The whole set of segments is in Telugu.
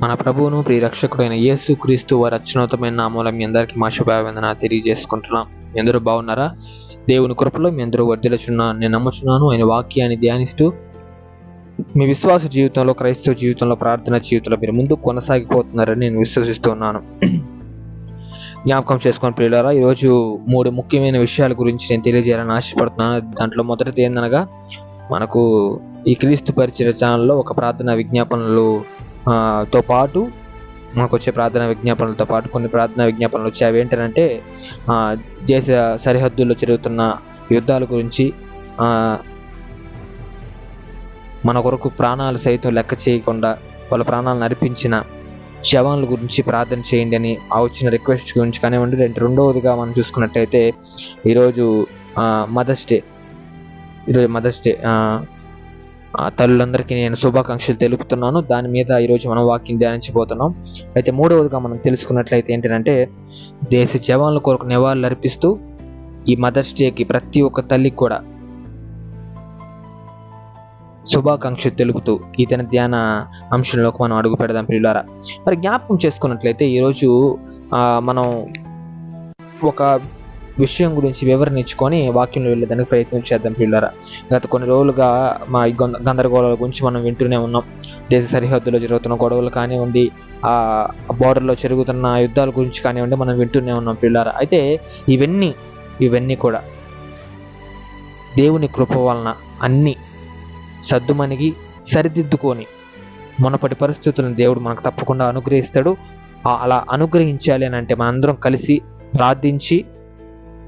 మన ప్రభువును ప్రియరక్షకుడైన యేసు క్రీస్తు వారి అత్యున్నతమైన నామములో మీ అందరికీ మా శుభావందన తెలియజేసుకుంటున్నాం. మీ అందరూ బాగున్నారా? దేవుని కృపలో మీ అందరూ వర్ధిల్లుచున్నాను నేను నమ్ముచున్నాను. ఆయన వాక్యాన్ని ధ్యానిస్తూ మీ విశ్వాస జీవితంలో, క్రైస్తవ జీవితంలో, ప్రార్థన జీవితంలో మీరు ముందుకు కొనసాగిపోతున్నారని నేను విశ్వసిస్తున్నాను. జ్ఞాపకం చేసుకొని ప్రియులారా, ఈరోజు 3 ముఖ్యమైన విషయాల గురించి నేను తెలియజేయాలని ఆశపడుతున్నాను. దాంట్లో మొదటిది ఏందనగా, మనకు ఈ క్రీస్తు పరిచయ ఛానల్లో ఒక ప్రార్థన విజ్ఞాపనలు తో పాటు మనకు వచ్చే ప్రార్థనా విజ్ఞాపనలతో పాటు కొన్ని ప్రార్థనా విజ్ఞాపనలు వచ్చాయి. అవి ఏంటంటే దేశ సరిహద్దుల్లో జరుగుతున్న యుద్ధాల గురించి, మన కొరకు ప్రాణాలు సైతం లెక్క చేయకుండా వాళ్ళ ప్రాణాలను అర్పించిన జవాన్ల గురించి ప్రార్థన చేయండి అని ఆ వచ్చిన రిక్వెస్ట్ గురించి కానివ్వండి. రెండవదిగా మనం చూసుకున్నట్టయితే ఈరోజు మదర్స్ డే. తల్లులందరికీ నేను శుభాకాంక్షలు తెలుపుతున్నాను. దాని మీద ఈరోజు మనం వాక్యం ధ్యానించబోతున్నాం. అయితే మూడవదిగా మనం తెలుసుకున్నట్లయితే ఏంటంటే, దేశ జవాన్ల కొరకు నివాళులు అర్పిస్తూ ఈ మదర్స్ డేకి ప్రతి ఒక్క తల్లికి కూడా శుభాకాంక్షలు తెలుపుతూ ఈ ధ్యాన అంశంలోకి మనం అడుగు పెడదాం ప్రియులారా. మరి జ్ఞాపకం చేసుకున్నట్లయితే ఈరోజు మనం ఒక విషయం గురించి వివరణ ఇచ్చుకొని వాక్యంలో వెళ్ళేదానికి ప్రయత్నం చేద్దాం ప్రియులారా. గత కొన్ని రోజులుగా మా ఈ గందరగోళాల గురించి మనం వింటూనే ఉన్నాం. దేశ సరిహద్దులో జరుగుతున్న గొడవలు కానివ్వండి, ఆ బోర్డర్లో జరుగుతున్న యుద్ధాల గురించి కానివ్వండి, మనం వింటూనే ఉన్నాం ప్రియులారా. అయితే ఇవన్నీ కూడా దేవుని కృప వలన అన్నీ సద్దుమణిగి సరిదిద్దుకొని మునపటి పరిస్థితులను దేవుడు మనకు తప్పకుండా అనుగ్రహిస్తాడు. అలా అనుగ్రహించాలి అని అంటే మనందరం కలిసి ప్రార్థించి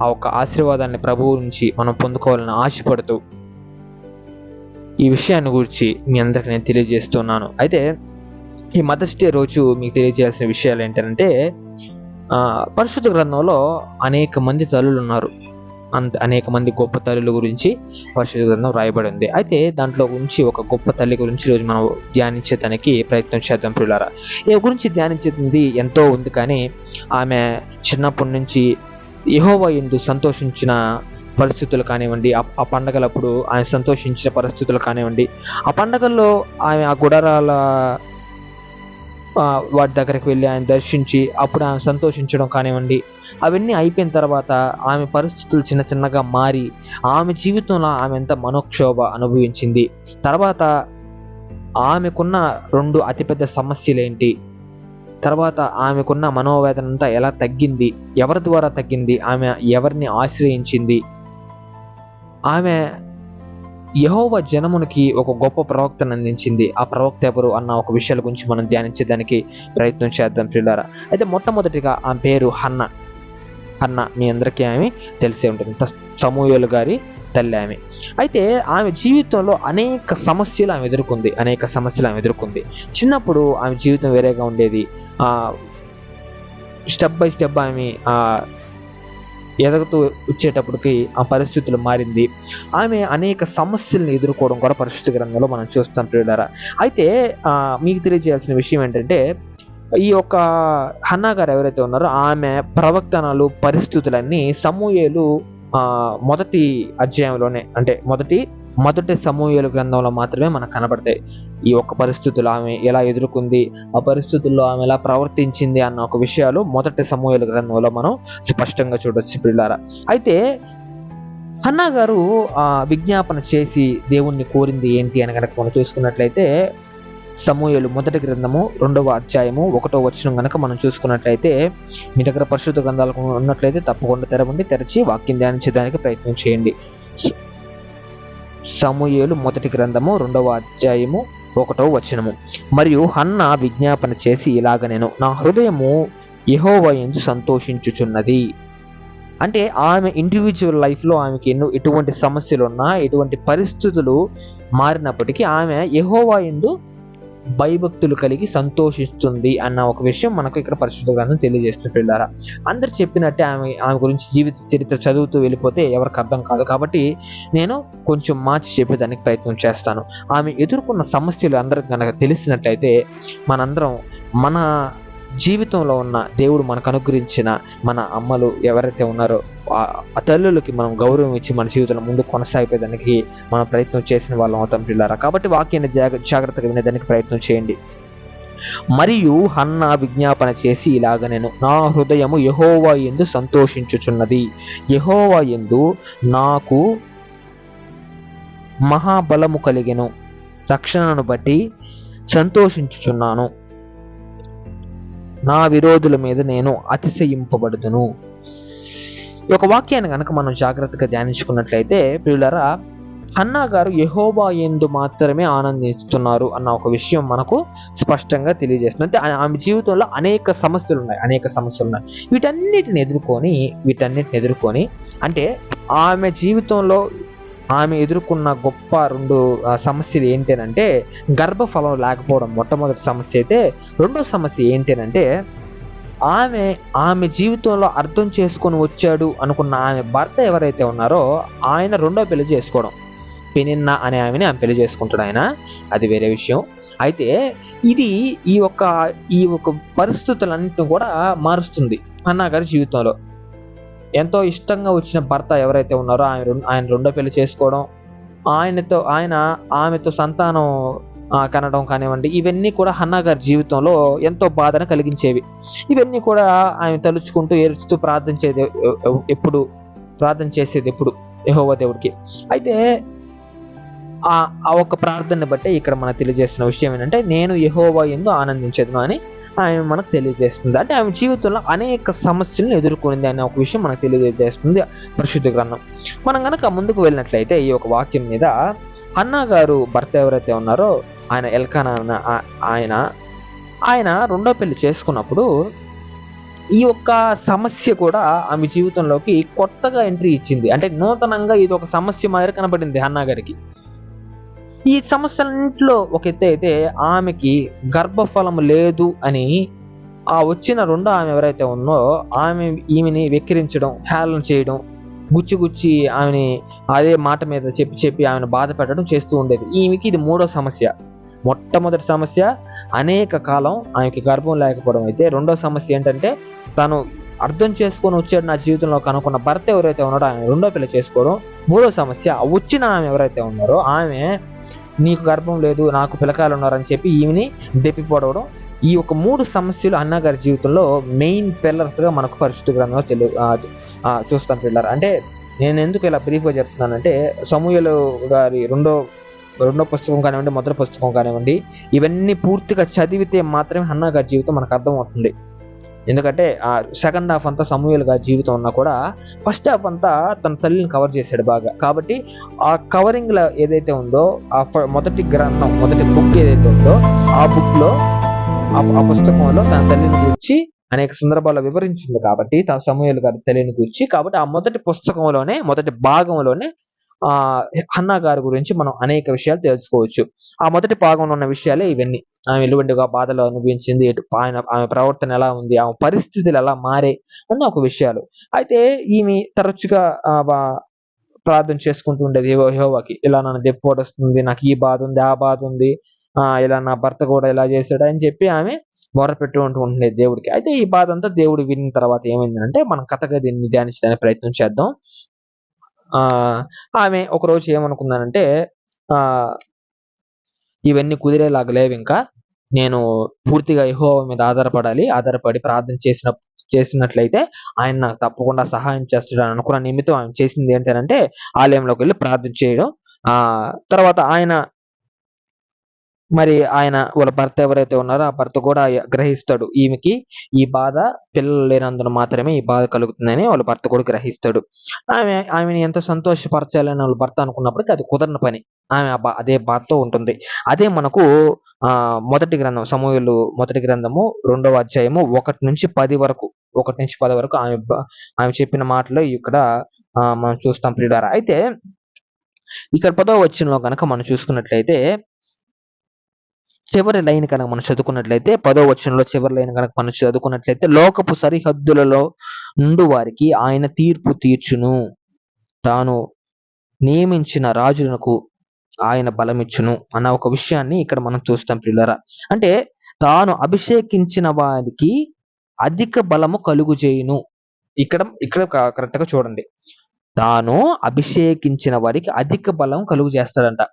ఆ ఒక్క ఆశీర్వాదాన్ని ప్రభువు నుంచి మనం పొందుకోవాలని ఆశపడుతూ ఈ విషయాన్ని గురించి మీ అందరికి నేను తెలియజేస్తున్నాను. అయితే ఈ మదర్స్ డే రోజు మీకు తెలియజేయాల్సిన విషయాలు ఏంటంటే, పరిశుద్ధ గ్రంథంలో అనేక మంది తల్లులు ఉన్నారు. అనేక మంది గొప్ప తల్లుల గురించి పరిశుద్ధ గ్రంథం రాయబడి ఉంది. అయితే దాంట్లో గురించి ఒక గొప్ప తల్లి గురించి రోజు మనం ధ్యానించేదానికి ప్రయత్నం చేద్దాం ప్రియులారా. ఈ గురించి ధ్యానించేది ఎంతో ఉంది, కానీ ఆమె చిన్నప్పటి నుంచి యెహోవా యందు సంతోషించిన పరిస్థితులు కానివ్వండి, ఆ పండగలప్పుడు ఆమె సంతోషించిన పరిస్థితులు కానివ్వండి, ఆ పండగల్లో ఆమె ఆ గుడారాల వాటి దగ్గరికి వెళ్ళి ఆయన దర్శించి అప్పుడు ఆమె సంతోషించడం కానివ్వండి, అవన్నీ అయిపోయిన తర్వాత ఆమె పరిస్థితులు చిన్నగా మారి ఆమె జీవితంలో ఆమె ఎంత మనోక్షోభ అనుభవించింది. తర్వాత ఆమెకున్న 2 అతిపెద్ద సమస్యలేంటి, తర్వాత ఆమెకున్న మనోవేదన అంతా ఎలా తగ్గింది, ఎవరి ద్వారా తగ్గింది, ఆమె ఎవరిని ఆశ్రయించింది, ఆమె యెహోవా జనమునికి ఒక గొప్ప ప్రవక్తను అందించింది. ఆ ప్రవక్త ఎవరు అన్న ఒక విషయాల గురించి మనం ధ్యానించడానికి ప్రయత్నం చేద్దాం ప్రియులారా. అయితే మొట్టమొదటిగా ఆమె పేరు హన్న. మీ అందరికీ ఆమె తెలిసే ఉంటుంది. సమూయేలు గారి తల్లి ఆమె. అయితే ఆమె జీవితంలో అనేక సమస్యలు ఆమె ఎదుర్కొంది. చిన్నప్పుడు ఆమె జీవితం వేరేగా ఉండేది. స్టెప్ బై స్టెప్ ఆమె ఎదుగుతూ వచ్చేటప్పటికి ఆ పరిస్థితులు మారింది. ఆమె అనేక సమస్యలను ఎదుర్కోవడం కూడా పరిశుద్ధ గ్రంథంలో మనం చూస్తాం ప్రియులారా. అయితే మీకు తెలియజేయాల్సిన విషయం ఏంటంటే, ఈ యొక్క హన్నా గారు ఎవరైతే ఉన్నారో ఆమె ప్రవక్తనలు పరిస్థితులన్నీ సమూయేలు మొదటి అధ్యాయంలోనే, అంటే మొదటి సమూయేలు గ్రంథంలో మాత్రమే మనకు కనబడతాయి. ఈ ఒక్క పరిస్థితులు ఆమె ఎలా ఎదుర్కొంది, ఆ పరిస్థితుల్లో ఆమె ఎలా ప్రవర్తించింది అన్న ఒక విషయాలు మొదటి సమూయేలు గ్రంథంలో మనం స్పష్టంగా చూడొచ్చు పిల్లారా. అయితే హన్నా గారు విజ్ఞాపన చేసి దేవుణ్ణి కోరింది ఏంటి అని కనుక మనం చూసుకున్నట్లయితే, సమూయేలు మొదటి గ్రంథము 2వ అధ్యాయము 1వ వచనం కనుక మనం చూసుకున్నట్లయితే, మీ దగ్గర పరిశుద్ధ గ్రంథాలు ఉన్నట్లయితే తప్పకుండా తెరచి వాక్యం ధ్యానించడానికి ప్రయత్నం చేయండి. సమూయేలు మొదటి గ్రంథము 2వ అధ్యాయము 1వ వచనము. మరియు హన్న విజ్ఞాపన చేసి ఇలాగనెను, నా హృదయము యెహోవా యందు సంతోషించుచున్నది. అంటే ఆమె ఇండివిజువల్ లైఫ్లో ఆమెకి ఎటువంటి సమస్యలు ఉన్నా, ఎటువంటి పరిస్థితులు మారినప్పటికీ ఆమె యెహోవా యందు భయభక్తులు కలిగి సంతోషిస్తుంది అన్న ఒక విషయం మనకు ఇక్కడ పరిశుద్ధ గ్రంథం తెలియజేస్తున్న పిల్లారా. అందరు చెప్పినట్టే ఆమె గురించి జీవిత చరిత్ర చదువుతూ వెళ్ళిపోతే ఎవరికి అర్థం కాదు. కాబట్టి నేను కొంచెం మార్చి చెప్పేదానికి ప్రయత్నం చేస్తాను. ఆమె ఎదుర్కొన్న సమస్యలు అందరికి కనుక తెలిసినట్లయితే మనందరం మన జీవితంలో ఉన్న దేవుడు మనకు అనుగ్రహించిన మన అమ్మలు ఎవరైతే ఉన్నారో ఆ తల్లులకి మనం గౌరవం ఇచ్చి మన జీవితంలో ముందు కొనసాగిపోయేదానికి మనం ప్రయత్నం చేసిన వాళ్ళం అవుతాం పిల్లారా. కాబట్టి వాక్యాన్ని జాగ్రత్తగా వినేదానికి ప్రయత్నం చేయండి. మరియు హన్నా విజ్ఞాపన చేసి ఇలాగనెను, నా హృదయము యెహోవా యందు సంతోషించుచున్నది, యెహోవా యందు నాకు మహాబలము కలిగెను, రక్షణను బట్టి సంతోషించుచున్నాను, నా విరోధుల మీద నేను అతిశయింపబడుదును. ఈ యొక్క వాక్యాన్ని కనుక మనం జాగ్రత్తగా ధ్యానించుకున్నట్లయితే ప్రియులారా, హన్నా గారు యెహోవా యందు మాత్రమే ఆనందిస్తున్నారు అన్న ఒక విషయం మనకు స్పష్టంగా తెలియజేస్తుంది. అంటే ఆమె జీవితంలో అనేక సమస్యలు ఉన్నాయి. వీటన్నిటిని ఎదుర్కొని అంటే ఆమె జీవితంలో ఆమె ఎదుర్కొన్న గొప్ప 2 సమస్యలు ఏంటంటే గర్భఫలం లేకపోవడం మొట్టమొదటి సమస్య అయితే, రెండో సమస్య ఏంటంటే ఆమె జీవితంలో అర్థం చేసుకొని వచ్చాడు అనుకున్న ఆమె భర్త ఎవరైతే ఉన్నారో ఆయన రెండో పెళ్లి చేసుకోవడం. పెనిన్నా అనే ఆమె పెళ్లి చేసుకుంటాడు ఆయన, అది వేరే విషయం. అయితే ఇది ఈ యొక్క పరిస్థితులన్నింటిని కూడా మారుస్తుంది హన్నా గారి జీవితంలో. ఎంతో ఇష్టంగా వచ్చిన భర్త ఎవరైతే ఉన్నారో ఆయన రెండో పెళ్లి చేసుకోవడం, ఆమెతో సంతానం కనడం కానివ్వండి, ఇవన్నీ కూడా హన్నా గారి జీవితంలో ఎంతో బాధను కలిగించేవి. ఇవన్నీ కూడా ఆమె తలుచుకుంటూ ఏడుస్తూ ప్రార్థన చేసేది ఎప్పుడు యెహోవా దేవుడికి. అయితే ఆ ఒక్క ప్రార్థనని బట్టే ఇక్కడ మనకు తెలియజేస్తున్న విషయం ఏంటంటే, నేను యెహోవా యందు ఆనందించదును అని ఆమె మనకు తెలియజేస్తుంది. అంటే ఆమె జీవితంలో అనేక సమస్యలను ఎదుర్కొనింది అనే ఒక విషయం మనకు తెలియజేస్తుంది పరిశుద్ధ గ్రంథం. మనం కనుక ముందుకు వెళ్ళినట్లయితే ఈ ఒక వాక్యం మీద, హన్నా గారు భర్త ఎవరైతే ఉన్నారో ఆయన ఎల్కానా ఆయన రెండో పెళ్లి చేసుకున్నప్పుడు ఈ యొక్క సమస్య కూడా ఆమె జీవితంలోకి కొత్తగా ఎంట్రీ ఇచ్చింది. అంటే నూతనంగా ఇది ఒక సమస్య మాదిరి కనబడింది హన్నా గారికి. ఈ సమస్యలన్నింటిలో ఒక ఎత్తు అయితే ఆమెకి గర్భఫలం లేదు అని వచ్చిన రెండో ఆమె ఎవరైతే ఉందో ఈమెని వెక్కిరించడం, హేళన చేయడం, గుచ్చి ఆమెని అదే మాట మీద చెప్పి ఆమెను బాధ పెట్టడం చేస్తూ ఉండేది. ఈమెకి ఇది మూడో సమస్య. మొట్టమొదటి సమస్య అనేక కాలం ఆమెకి గర్భం లేకపోవడం అయితే, రెండో సమస్య ఏంటంటే తను అర్థం చేసుకొని వచ్చాడు నా జీవితంలో కనుక్కున్న భర్త ఎవరైతే ఉన్నాడో ఆయన రెండో పెళ్లి చేసుకోవడం. మూడో సమస్య వచ్చిన ఆమె ఎవరైతే ఉన్నారో ఆమె నీకు గర్భం లేదు, నాకు పిల్లకాయలు ఉన్నారని చెప్పి ఈమెని దెప్పిపోవడం. ఈ ఒక 3 సమస్యలు హన్నా గారి జీవితంలో మెయిన్ పిల్లర్స్ గా మనకు పరిశుద్ధ గ్రంథంలో చూస్తాం పిల్లర్. అంటే నేను ఎందుకు ఇలా బ్రీఫ్ గా చెప్తున్నానంటే, సమూయేలు గారి రెండో పుస్తకం కానివ్వండి, మొదటి పుస్తకం కానివ్వండి, ఇవన్నీ పూర్తిగా చదివితే మాత్రమే హన్నా గారి జీవితం మనకు అర్థం అవుతుంది. ఎందుకంటే సెకండ్ హాఫ్ అంతా సమూయేలు గారి జీవితం ఉన్నా కూడా ఫస్ట్ హాఫ్ అంతా తన తల్లిని కవర్ చేశాడు బాగా. కాబట్టి ఆ కవరింగ్ లో ఏదైతే ఉందో, మొదటి బుక్ ఏదైతే ఉందో ఆ బుక్ లో ఆ పుస్తకంలో తన తల్లిని గురించి అనేక సందర్భాల్లో వివరించింది. కాబట్టి సమూయేలు గారి తల్లిని గురించి, కాబట్టి ఆ మొదటి భాగంలోనే హన్నా గారి గురించి మనం అనేక విషయాలు తెలుసుకోవచ్చు. ఆ మొదటి భాగంలో ఉన్న విషయాలే ఇవన్నీ. ఆమె ఎలువంటిగా బాధలు అనుభవించింది, ఆమె ప్రవర్తన ఎలా ఉంది, ఆమె పరిస్థితులు ఎలా మారే అన్న ఒక విషయాలు. అయితే ఈమె తరచుగా ప్రార్థన చేసుకుంటూ ఉండేది యెహోవాకి. ఇలా నన్ను దెప్పోడు వస్తుంది, నాకు ఈ బాధ ఉంది, ఆ బాధ ఉంది, ఇలా నా భర్త కూడా ఇలా చేశాడు అని చెప్పి ఆమె మొరపెట్టుకుంటూ ఉండేది దేవుడికి. అయితే ఈ బాధ అంతా దేవుడు విన్న తర్వాత ఏమైందంటే, మనం కథగా దీన్ని ధ్యానించడానికి ప్రయత్నం చేద్దాం. ఆమె ఒకరోజు ఏమనుకున్నానంటే, ఇవన్నీ కుదిరేలాగా లేవు, ఇంకా నేను పూర్తిగా యెహోవా మీద ఆధారపడి ప్రార్థన చేసినట్లయితే ఆయన నాకు తప్పకుండా సహాయం చేస్తాడు అనుకున్న నిమిత్తం ఆమె చేసింది ఏంటంటే ఆలయంలోకి వెళ్ళి ప్రార్థన చేయడం. తర్వాత వాళ్ళ భర్త ఎవరైతే ఉన్నారో ఆ భర్త కూడా గ్రహిస్తాడు, ఈమెకి ఈ బాధ పిల్లలు లేనందున మాత్రమే ఈ బాధ కలుగుతుందని వాళ్ళ భర్త కూడా గ్రహిస్తాడు. ఆమెని ఎంత సంతోషపరచాలని వాళ్ళ భర్త అనుకున్నప్పటికీ అది కుదరని పని. ఆమె అదే బాధతో ఉంటుంది. అదే మనకు సమూయేలు మొదటి గ్రంథము 2వ అధ్యాయము 1 నుంచి 10 వరకు ఆమె చెప్పిన మాటలు ఇక్కడ మనం చూస్తాం ప్రియులారా. అయితే ఇక్కడ 10వ వచనంలో కనుక మనం చూసుకున్నట్లయితే, చివరి లైన్ కనుక మనం చదువుకున్నట్లయితే, 10వ వచనంలో చివరి లైన్ కనుక మనం చదువుకున్నట్లయితే, లోకపు సరిహద్దులలో నుండి వారికి ఆయన తీర్పు తీర్చును, తాను నియమించిన రాజులకు ఆయన బలమిచ్చును అన్న ఒక విషయాన్ని ఇక్కడ మనం చూస్తాం ప్రియులారా. అంటే తాను అభిషేకించిన వారికి అధిక బలము కలుగుచేయును. ఇక్కడ కరెక్ట్ గా చూడండి, తాను అభిషేకించిన వారికి అధిక బలం కలుగు చేస్తాడంట.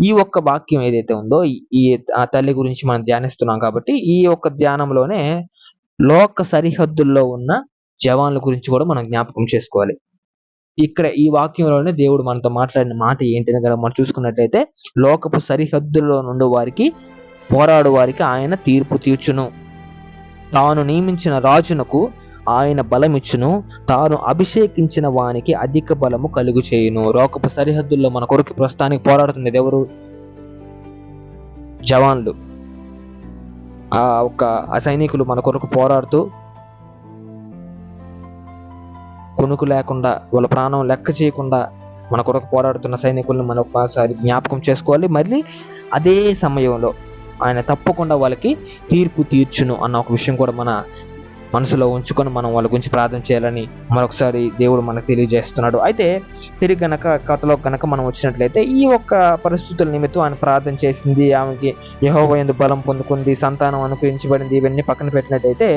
ఈ ఒక్క వాక్యం ఏదైతే ఉందో ఈ ఆ తల్లి గురించి మనం ధ్యానిస్తున్నాం కాబట్టి ఈ ఒక్క ధ్యానంలోనే లోక సరిహద్దుల్లో ఉన్న జవాన్ల గురించి కూడా మనం జ్ఞాపకం చేసుకోవాలి. ఇక్కడ ఈ వాక్యంలోనే దేవుడు మనతో మాట్లాడిన మాట ఏంటి అని మనం చూసుకున్నట్లయితే, లోకపు సరిహద్దుల్లో నుండి వారికి పోరాడు వారికి ఆయన తీర్పు తీర్చును, తాను నియమించిన రాజునకు ఆయన బలమిచ్చును, తాను అభిషేకించిన వానికి అధిక బలము కలుగు చేయును. లోకపు సరిహద్దుల్లో మన కొరకు ప్రస్తుతానికి పోరాడుతున్నది ఎవరు? జవాన్లు. ఆ సైనికులు మన కొరకు పోరాడుతూ కొనుకు లేకుండా వాళ్ళ ప్రాణం లెక్క చేయకుండా మన కొరకు పోరాడుతున్న సైనికులను మనం ఒకసారి జ్ఞాపకం చేసుకోవాలి. మళ్ళీ అదే సమయంలో ఆయన తప్పకుండా వాళ్ళకి తీర్పు తీర్చును అన్న ఒక విషయం కూడా మన మనసులో ఉంచుకొని మనం వాళ్ళ గురించి ప్రార్థన చేయాలని మరొకసారి దేవుడు మనకు తెలియజేస్తున్నాడు. అయితే తిరిగి గనక కథలో గనక మనం వచ్చినట్లయితే ఈ ఒక్క పరిస్థితుల నిమిత్తం ఆయన ప్రార్థన చేసింది, ఆమెకి యెహోవా యందు బలం పొందుకుంది, సంతానం అనుగ్రహించబడింది, ఇవన్నీ పక్కన పెట్టినట్లయితే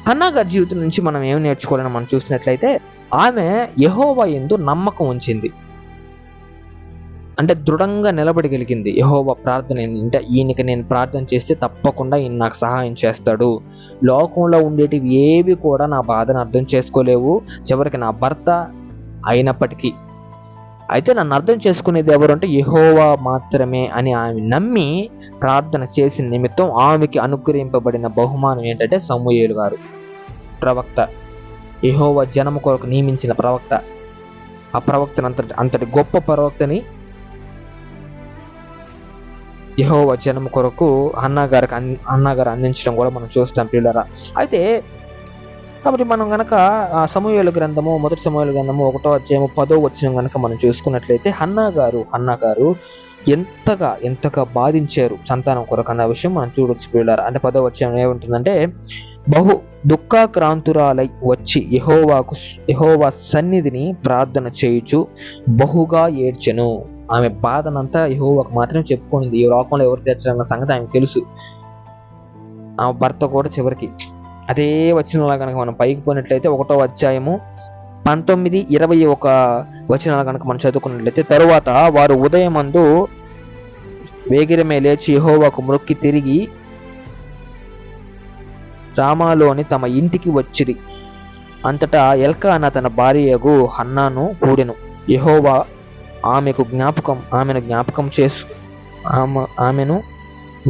హన్నా గారి జీవితం నుంచి మనం ఏం నేర్చుకోవాలని మనం చూసినట్లయితే ఆమె యెహోవా యందు నమ్మకం ఉంచింది. అంటే దృఢంగా నిలబడగలిగింది. యెహోవా ప్రార్థన ఏంటంటే, ఈయనకి నేను ప్రార్థన చేస్తే తప్పకుండా ఈయన నాకు సహాయం చేస్తాడు, లోకంలో ఉండేటివి ఏవి కూడా నా బాధను అర్థం చేసుకోలేవు, చివరికి నా భర్త అయినప్పటికీ అయితే నన్ను అర్థం చేసుకునేది ఎవరు అంటే యెహోవా మాత్రమే అని ఆమె నమ్మి ప్రార్థన చేసిన నిమిత్తం ఆమెకి అనుగ్రహింపబడిన బహుమానం ఏంటంటే సమూయేలు గారు, ప్రవక్త, యెహోవా జనము కొరకు నియమించిన ప్రవక్త. ఆ ప్రవక్తను అంతటి గొప్ప ప్రవక్తని యెహోవా జనము కొరకు హన్నా గారు అందించడం కూడా మనం చూస్తాం ప్రియులారా. అయితే కాబట్టి మనం గనక సమూయేలు గ్రంథము, మొదటి సమూయేలు గ్రంథము 1వ అధ్యాయము 10వ వచనం గనక మనం చూసుకున్నట్లయితే హన్నా గారు ఎంతగా బాధించారు సంతానం కొరకు అన్న విషయం మనం చూడొచ్చు ప్రియులారా. అంటే 10వ వచనం ఏముంటుందంటే, బహు దుఃఖాక్రాంతురాలై వచ్చి యెహోవా సన్నిధిని ప్రార్థన చేయుచు బహుగా ఏడ్చెను. ఆమె బాధనంతా యెహోవాకు మాత్రం చెప్పుకుంది. ఈ లోకంలో ఎవరు తెచ్చారన్న సంగతి ఆమెకు తెలుసు. ఆమె భర్త కూడా చివరికి అదే వచనాలు కనుక మనం పైకి పోయినట్లయితే 1వ అధ్యాయము 19-21 వచనాలు కనుక మనం చదువుకున్నట్లయితే, తరువాత వారు ఉదయమందు వేగిరమే లేచి యెహోవాకు మొక్కి తిరిగి రామాలోని తమ ఇంటికి వచ్చిరి. అంతటా ఎల్కానా తన భార్యయగు హన్నాను కూడెను. యెహోవా ఆమెను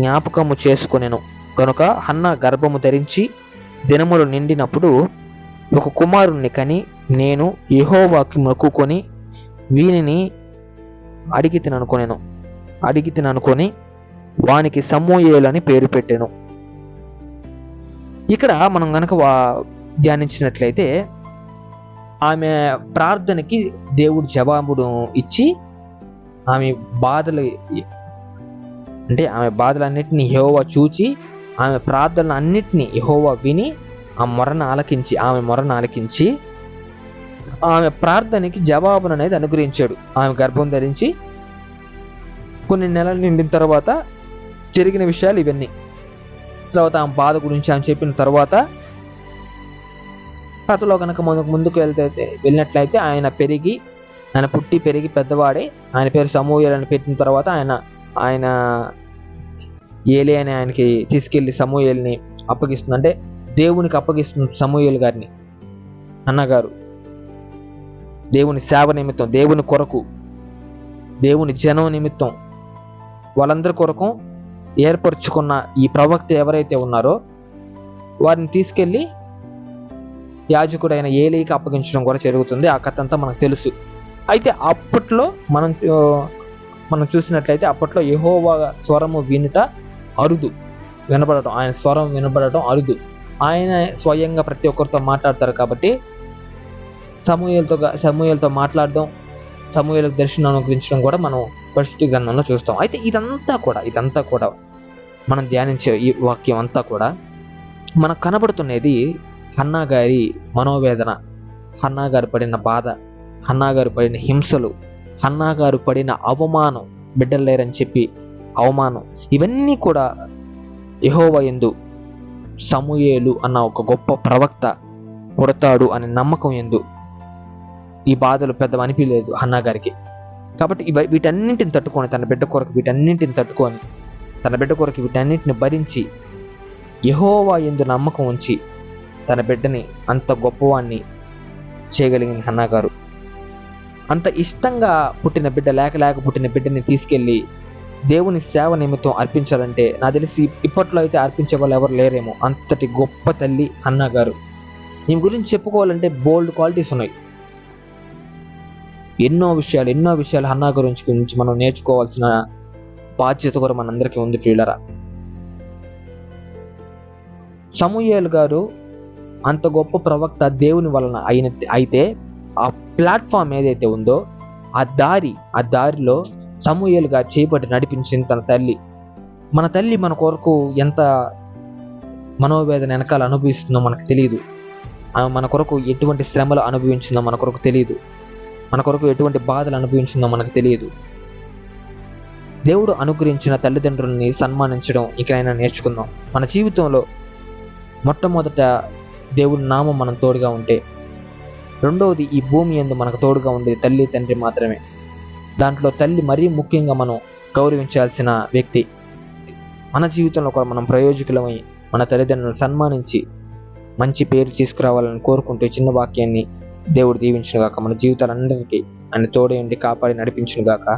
జ్ఞాపకము చేసుకొనెను కనుక హన్నా గర్భము ధరించి దినములు నిండినప్పుడు ఒక కుమారుణ్ణి కని, నేను యెహోవాకి మొక్కుకొని వీనిని అడిగి తిననుకొని వానికి సమూయేలు అని పేరు పెట్టెను. ఇక్కడ మనం గనక ధ్యానించినట్లయితే ఆమె ప్రార్థనకి దేవుడు జవాబును ఇచ్చి ఆమె బాధలన్నిటిని యెహోవా చూచి ఆమె ప్రార్థనలు అన్నిటినీ యెహోవా విని ఆమె మొరను ఆలకించి ఆమె ప్రార్థనకి జవాబును అనేది అనుగ్రహించాడు. ఆమె గర్భం ధరించి కొన్ని నెలలు నిండిన తర్వాత జరిగిన విషయాలు ఇవన్నీ. తర్వాత ఆమె బాధ గురించి ఆమె చెప్పిన తర్వాత కథలో కనుక ముందుకు వెళ్ళినట్లయితే ఆయన పుట్టి పెరిగి పెద్దవాడే ఆయన పేరు సమూయేలు అని పెట్టిన తర్వాత ఆయన ఏలీ అని ఆయనకి తీసుకెళ్లి సమూయేలుని అప్పగిస్తుంది. అంటే దేవునికి అప్పగిస్తుంది సమూయేలు గారిని. అన్నగారు దేవుని సేవ నిమిత్తం, దేవుని కొరకు, దేవుని జనం నిమిత్తం వాళ్ళందరి కొరకు ఏర్పరచుకున్న ఈ ప్రవక్త ఎవరైతే ఉన్నారో వారిని తీసుకెళ్లి యాజకుడైన ఏలీకి అప్పగించడం కూడా జరుగుతుంది. ఆ కథ అంతా మనకు తెలుసు. అయితే అప్పట్లో మనం చూసినట్లయితే అప్పట్లో యెహోవా స్వరము ఆయన స్వరం వినబడటం అరుదు. ఆయన స్వయంగా ప్రతి ఒక్కరితో మాట్లాడతారు కాబట్టి సమూయేలుతో మాట్లాడడం, సమూయేలుకు దర్శనం అనుగ్రహించడం కూడా మనం పరిశుద్ధ గ్రంథంలో చూస్తాం. అయితే ఇదంతా కూడా మనం ధ్యానించే ఈ వాక్యం అంతా కూడా మనకు కనబడుతున్నది హన్నా గారి మనోవేదన, హన్నా గారు పడిన బాధ, హన్నా గారు పడిన హింసలు, హన్నా గారు పడిన అవమానం, బిడ్డలు లేరని చెప్పి అవమానం, ఇవన్నీ కూడా యెహోవా యందు సమూయేలు అన్న ఒక గొప్ప ప్రవక్త పుడతాడు అనే నమ్మకం యందు ఈ బాధలు పెద్దవి అనిపించలేదు హన్నా గారికి. కాబట్టి వీటన్నింటిని తట్టుకొని తన బిడ్డ కొరకు వీటన్నింటిని భరించి యెహోవా యందు నమ్మకం ఉంచి తన బిడ్డని అంత గొప్పవాణ్ణి చేయగలిగిన హన్నా గారు. అంత ఇష్టంగా పుట్టిన బిడ్డ, లేక పుట్టిన బిడ్డని తీసుకెళ్ళి దేవుని సేవ నిమిత్తం అర్పించాలంటే నాకు తెలిసి ఇప్పట్లో అయితే అర్పించే వాళ్ళు ఎవరు లేరేమో. అంతటి గొప్ప తల్లి హన్నా గారు. దీని గురించి చెప్పుకోవాలంటే బోల్డ్ క్వాలిటీస్ ఉన్నాయి. ఎన్నో విషయాలు హన్నా గురించి మనం నేర్చుకోవాల్సిన బాధ్యత కూడా మనందరికీ ఉంది ప్రియులారా. సమూయేలు గారు అంత గొప్ప ప్రవక్త దేవుని వలన అయితే ఆ ప్లాట్ఫామ్ ఏదైతే ఉందో ఆ దారిలో సమూయేలు గారు చేపట్టి నడిపించింది తన తల్లి. మన తల్లి మన కొరకు ఎంత మనోవేదన వెనకాల అనుభవిస్తుందో మనకు తెలియదు. మన కొరకు ఎటువంటి శ్రమలు అనుభవించిందో మన కొరకు తెలియదు. మన కొరకు ఎటువంటి బాధలు అనుభవించిందో మనకు తెలియదు. దేవుడు అనుగ్రహించిన తల్లిదండ్రులని సన్మానించడం ఇకనైనా నేర్చుకుందాం. మన జీవితంలో మొట్టమొదట దేవుని నామం మనం తోడుగా ఉంటే, రెండవది ఈ భూమి యందు మనకు తోడుగా ఉండేది తల్లి తండ్రి మాత్రమే. దాంట్లో తల్లి మరీ ముఖ్యంగా మనం గౌరవించాల్సిన వ్యక్తి. మన జీవితంలో కూడా మనం ప్రయోజకులమై మన తల్లిదండ్రులను సన్మానించి మంచి పేరు తీసుకురావాలని కోరుకుంటూ చిన్న వాక్యాన్ని దేవుడు దీవించునుగాక. మన జీవితాలందరికీ ఆయన తోడే ఉండి కాపాడి నడిపించునుగాక.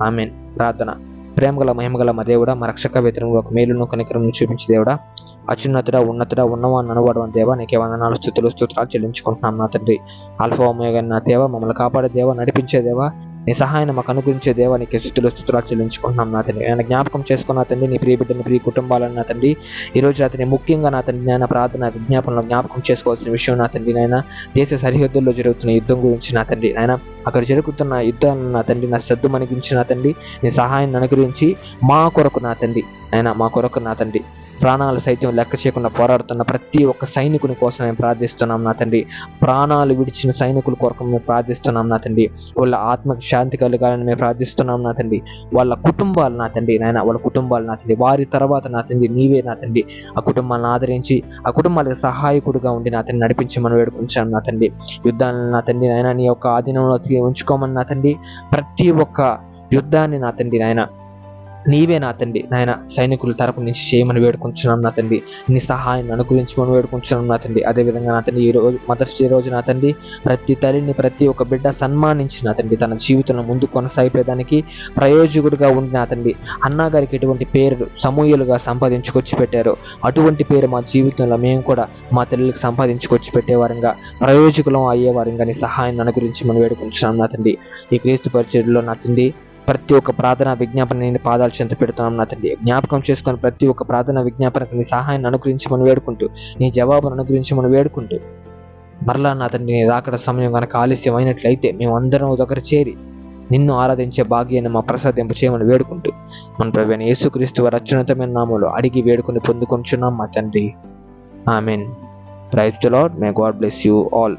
ఆమేన్. ప్రార్థన. ప్రేమగల మహిమగల మా దేవుడా, మా రక్షక వేతనంలో ఒక మేలును కనికరమును చూపించే దేవుడా, అత్యున్నతుడా ఉన్నతుడా ఉన్నవాన్ని అనువాడమని దేవా, నీకే వందనాలు స్తోత్రాలు చెల్లించుకుంటున్నాం నా తండ్రి. ఆల్ఫా ఒమేగా నా దేవా, మమ్మల్ని కాపాడే దేవా, నడిపించే దేవా, నీ సహాయాన్ని మాకు అనుగురించే దేవా, నీకే స్తోత్రాలు చెల్లించుకుంటున్నాం నా తండ్రి. ఆయన జ్ఞాపకం చేసుకున్న తండ్రి, నీ ప్రియ బిడ్డని, ప్రియ కుటుంబాలను నా తండ్రి, ఈ రోజు అతని ముఖ్యంగా నా తండ్రి నాయన ప్రార్థన విజ్ఞాపనలో జ్ఞాపకం చేసుకోవాల్సిన విషయం నా తండ్రి నాయన, దేశ సరిహద్దుల్లో జరుగుతున్న యుద్ధం గురించి నా తండ్రి నాయన, అక్కడ జరుగుతున్న యుద్ధాలను నా తండ్రి నా శ్రద్ధ మనిగించి నా తండ్రి, నీ సహాయాన్ని అనుగ్రహించి మా కొరకు నా తండ్రి నాయన, మా కొరకు నా తండ్రి ప్రాణాలు సైతం లెక్క చేయకుండా పోరాడుతున్న ప్రతి ఒక్క సైనికుని కోసం మేము ప్రార్థిస్తున్నాం నా తండ్రి. ప్రాణాలు విడిచిన సైనికుల కొరకు మేము ప్రార్థిస్తున్నాం నా తండ్రి. వాళ్ళ ఆత్మకి శాంతి కలగాలని మేము ప్రార్థిస్తున్నాం నా తండ్రి. వాళ్ళ కుటుంబాలు నా తండ్రి నాయన, వాళ్ళ కుటుంబాలు నా తండ్రి, వారి తర్వాత నా తండ్రి నీవే నా తండ్రి ఆ కుటుంబాలను ఆదరించి ఆ కుటుంబాలకు సహాయకుడిగా ఉండి నా తండ్రి నడిపించి మనం వేడుకుంటాం నా తండ్రి. యుద్ధాలను నా తండ్రి నాయన నీ యొక్క ఆధీనంలో ఉంచుకోమని నా తండ్రి, ప్రతి ఒక్క యుద్ధాన్ని నా తండ్రి నాయన నీవే నా తండ్రి నాయన సైనికుల తరపు నుంచి చేయమని వేడుకుంటున్నాం నా తండ్రి. నీ సహాయాన్ని అనుగ్రహించమని వేడుకుంటున్నాం నా తండ్రి. అదేవిధంగా నా తండ్రి ఈ రోజు మదర్స్ డే రోజు నా తండ్రి ప్రతి తల్లిని ప్రతి ఒక్క బిడ్డ సన్మానించి నా తండ్రి తన జీవితంలో ముందు కొనసాగిపోయేదానికి ప్రయోజకుడిగా ఉండి నా తండ్రి అన్నా గారికి ఎటువంటి పేరు సమూయేలుగా సంపాదించుకొచ్చి పెట్టారో అటువంటి పేరు మా జీవితంలో మేము కూడా మా తల్లికి సంపాదించుకొచ్చి పెట్టేవారంగా ప్రయోజకులం అయ్యేవారంగా నీ సహాయాన్ని అనుగ్రహించమని వేడుకుంటున్నాం నా తండ్రి. ఈ క్రీస్తు పరిచర్యలో నా తండ్రి ప్రతి ఒక్క ప్రార్థన విజ్ఞాపన నేను పాదాలు చెంత పెడుతున్నాం నా తండ్రి. జ్ఞాపకం చేసుకొని ప్రతి ఒక్క ప్రార్థన విజ్ఞాపనకు నీ సహాయాన్ని అనుగ్రహించమని వేడుకుంటూ, నీ జవాబును అనుగ్రహించమని వేడుకుంటూ, మరలా నా తండ్రి నీ రాకడ సమయం కనుక ఆలస్యం అయినట్లయితే మేము అందరం దగ్గర చేరి నిన్ను ఆరాధించే భాగ్యాన్ని మా ప్రసాదింపు చేయమని వేడుకుంటూ మన ప్రభువైన యేసుక్రీస్తు వారి అత్యున్నతమైన నామములో అడిగి వేడుకొని పొందుకొంచున్నాం మా తండ్రి. ఆమేన్. Praise the Lord. May God bless you all.